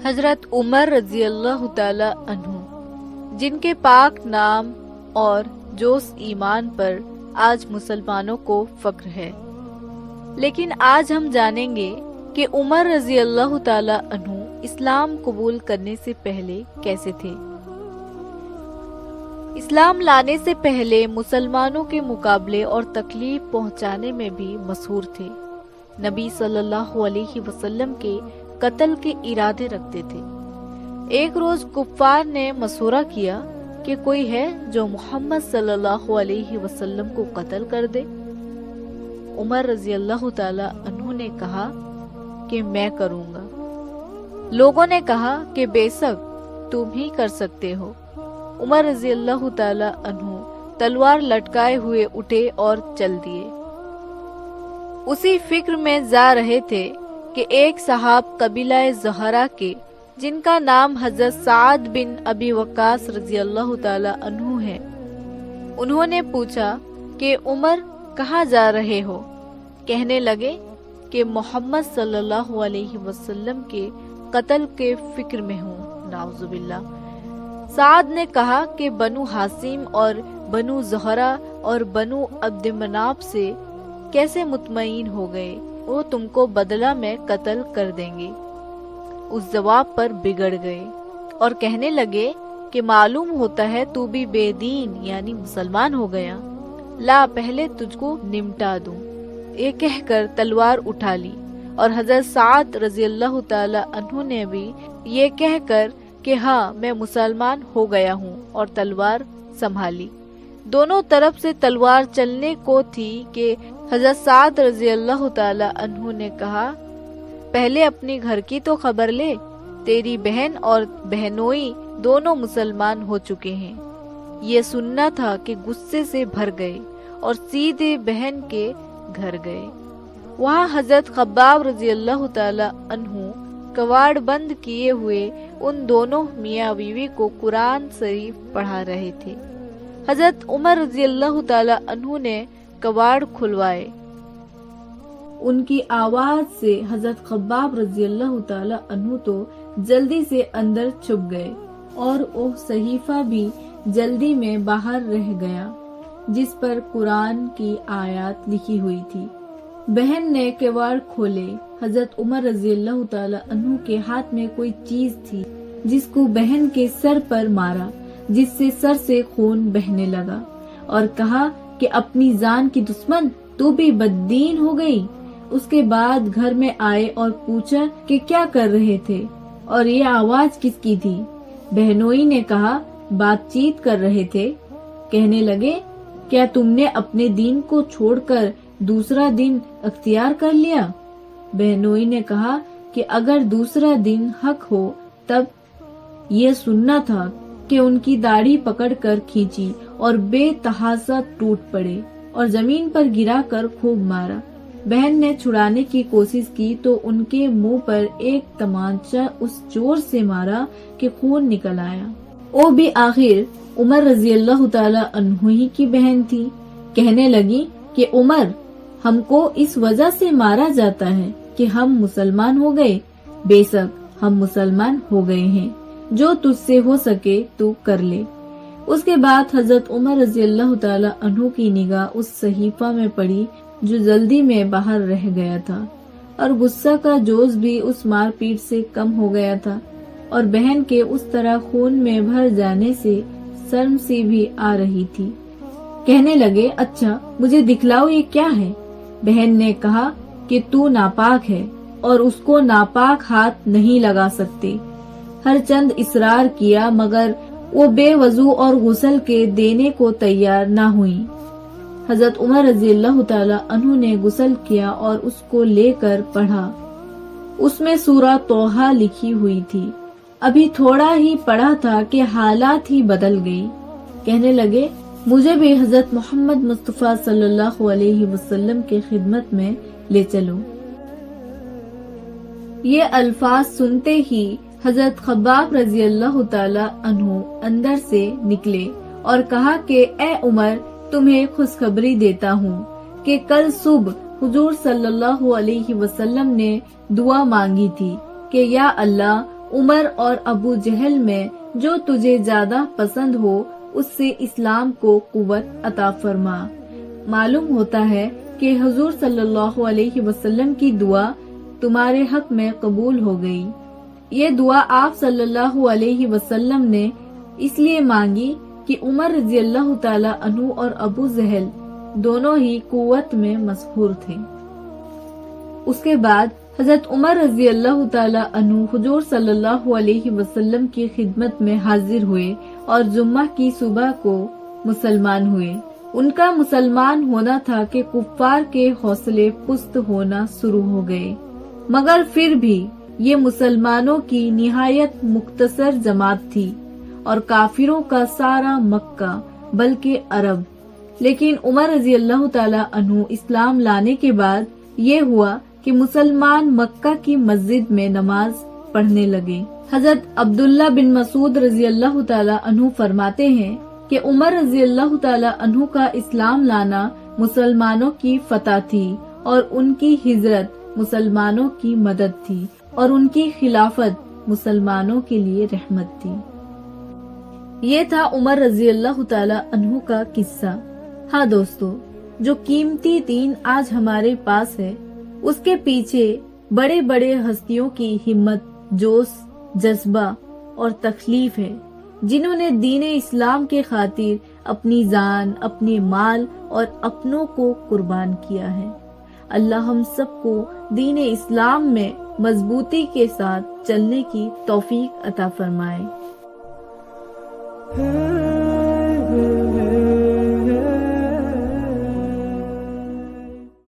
حضرت عمر رضی اللہ تعالی عنہ، جن کے پاک نام اور جوش ایمان پر آج مسلمانوں کو فخر ہے، لیکن آج ہم جانیں گے کہ عمر رضی اللہ تعالی عنہ اسلام قبول کرنے سے پہلے کیسے تھے۔ اسلام لانے سے پہلے مسلمانوں کے مقابلے اور تکلیف پہنچانے میں بھی مشہور تھے۔ نبی صلی اللہ علیہ وسلم کے قتل کے ارادے رکھتے تھے۔ ایک روز کفار نے مشورہ کیا کہ کوئی ہے جو محمد صلی اللہ علیہ وسلم کو قتل کر دے۔ عمر رضی اللہ تعالی عنہ نے کہا کہ میں کروں گا۔ لوگوں نے کہا کہ بے شک تم ہی کر سکتے ہو۔ عمر رضی اللہ تعالی عنہ تلوار لٹکائے ہوئے اٹھے اور چل دیے۔ اسی فکر میں جا رہے تھے کہ ایک صاحب قبیلہ زہرہ کے، جن کا نام حضرت سعد بن ابی وقاص رضی اللہ تعالی عنہ ہے، انہوں نے پوچھا کہ عمر کہاں جا رہے ہو؟ کہنے لگے کہ محمد صلی اللہ علیہ وسلم کے قتل کے فکر میں ہوں، نعوذ باللہ۔ سعد نے کہا کہ بنو ہاشم اور بنو زہرہ اور بنو عبد مناف سے کیسے مطمئن ہو گئے، وہ تم کو بدلہ میں قتل کر دیں گے۔ اس جواب پر بگڑ گئے اور کہنے لگے کہ معلوم ہوتا ہے تو بھی بے دین یعنی مسلمان ہو گیا، لا پہلے تجھ کو نمٹا دوں۔ یہ کہہ کر تلوار اٹھا لی، اور حضرت سعد رضی اللہ تعالی عنہ نے بھی یہ کہہ کر کہ ہاں میں مسلمان ہو گیا ہوں، اور تلوار سنبھالی۔ دونوں طرف سے تلوار چلنے کو تھی کہ حضرت سعد رضی اللہ تعالی عنہ نے کہا پہلے اپنی گھر کی تو خبر لے، تیری بہن اور بہنوئی دونوں مسلمان ہو چکے ہیں۔ یہ سننا تھا کہ غصے سے بھر گئے اور سیدھے بہن کے گھر گئے۔ وہاں حضرت خباب رضی اللہ تعالی عنہ کواڑ بند کیے ہوئے ان دونوں میاں بیوی کو قرآن شریف پڑھا رہے تھے۔ حضرت عمر رضی اللہ تعالی عنہ نے کواڑ کھلوائے۔ ان کی آواز سے حضرت خباب رضی اللہ تعالی عنہ تو جلدی سے اندر چھپ گئے، اور وہ صحیفہ بھی جلدی میں باہر رہ گیا جس پر قرآن کی آیات لکھی ہوئی تھی۔ بہن نے کواڑ کھولے۔ حضرت عمر رضی اللہ تعالی عنہ کے ہاتھ میں کوئی چیز تھی جس کو بہن کے سر پر مارا، جس سے سر سے خون بہنے لگا، اور کہا کہ اپنی جان کی دشمن تو بھی بددین ہو گئی۔ اس کے بعد گھر میں آئے اور پوچھا کہ کیا کر رہے تھے اور یہ آواز کس کی تھی؟ بہنوئی نے کہا بات چیت کر رہے تھے۔ کہنے لگے کیا تم نے اپنے دین کو چھوڑ کر دوسرا دین اختیار کر لیا؟ بہنوئی نے کہا کہ اگر دوسرا دین حق ہو تب یہ سننا تھا کہ ان کی داڑھی پکڑ کر کھینچی اور بے تحاشا ٹوٹ پڑے اور زمین پر گرا کر خوب مارا۔ بہن نے چھڑانے کی کوشش کی تو ان کے منہ پر ایک تمانچہ اس زور سے مارا کہ خون نکل آیا۔ وہ بھی آخر عمر رضی اللہ تعالی عنہ ہی کی بہن تھی۔ کہنے لگی کہ عمر، ہم کو اس وجہ سے مارا جاتا ہے کہ ہم مسلمان ہو گئے۔ بے شک ہم مسلمان ہو گئے ہیں، جو تجھ سے ہو سکے تو کر لے۔ اس کے بعد حضرت عمر رضی اللہ تعالی عنہ کی نگاہ اس صحیفہ میں پڑی جو جلدی میں باہر رہ گیا تھا، اور غصہ کا جوش بھی اس مار پیٹ سے کم ہو گیا تھا، اور بہن کے اس طرح خون میں بھر جانے سے شرم سی بھی آ رہی تھی۔ کہنے لگے اچھا مجھے دکھلاؤ یہ کیا ہے؟ بہن نے کہا کہ تو ناپاک ہے اور اس کو ناپاک ہاتھ نہیں لگا سکتے۔ ہر چند اصرار کیا مگر وہ بے وضو اور غسل کے دینے کو تیار نہ ہوئی۔ حضرت عمر رضی اللہ تعالی عنہ نے غسل کیا اور اس کو لے کر پڑھا۔ اس میں سورہ طٰہٰ لکھی ہوئی تھی۔ ابھی تھوڑا ہی پڑھا تھا کہ حالات ہی بدل گئی۔ کہنے لگے مجھے بھی حضرت محمد مصطفیٰ صلی اللہ علیہ وسلم کے خدمت میں لے چلو۔ یہ الفاظ سنتے ہی حضرت خباب رضی اللہ تعالی عنہ اندر سے نکلے اور کہا کہ اے عمر، تمہیں خوشخبری دیتا ہوں کہ کل صبح حضور صلی اللہ علیہ وسلم نے دعا مانگی تھی کہ یا اللہ عمر اور ابو جہل میں جو تجھے زیادہ پسند ہو اس سے اسلام کو قوت عطا فرما۔ معلوم ہوتا ہے کہ حضور صلی اللہ علیہ وسلم کی دعا تمہارے حق میں قبول ہو گئی۔ یہ دعا آپ صلی اللہ علیہ وسلم نے اس لیے مانگی کہ عمر رضی اللہ تعالی عنہ اور ابو جہل دونوں ہی قوت میں مسحور تھے۔ اس کے بعد حضرت عمر رضی اللہ تعالی عنہ حضور صلی اللہ علیہ وسلم کی خدمت میں حاضر ہوئے اور جمعہ کی صبح کو مسلمان ہوئے۔ ان کا مسلمان ہونا تھا کہ کفار کے حوصلے پست ہونا شروع ہو گئے، مگر پھر بھی یہ مسلمانوں کی نہایت مختصر جماعت تھی اور کافروں کا سارا مکہ بلکہ عرب۔ لیکن عمر رضی اللہ تعالی عنہ اسلام لانے کے بعد یہ ہوا کہ مسلمان مکہ کی مسجد میں نماز پڑھنے لگے۔ حضرت عبداللہ بن مسعود رضی اللہ تعالی عنہ فرماتے ہیں کہ عمر رضی اللہ تعالی عنہ کا اسلام لانا مسلمانوں کی فتح تھی اور ان کی ہجرت مسلمانوں کی مدد تھی اور ان کی خلافت مسلمانوں کے لیے رحمت تھی۔ یہ تھا عمر رضی اللہ تعالی عنہ کا قصہ۔ ہاں دوستو، جو قیمتی دین آج ہمارے پاس ہے اس کے پیچھے بڑے بڑے ہستیوں کی ہمت، جوش، جذبہ اور تکلیف ہے، جنہوں نے دین اسلام کے خاطر اپنی جان، اپنے مال اور اپنوں کو قربان کیا ہے۔ اللہ ہم سب کو دین اسلام میں مضبوطی کے ساتھ چلنے کی توفیق عطا فرمائے۔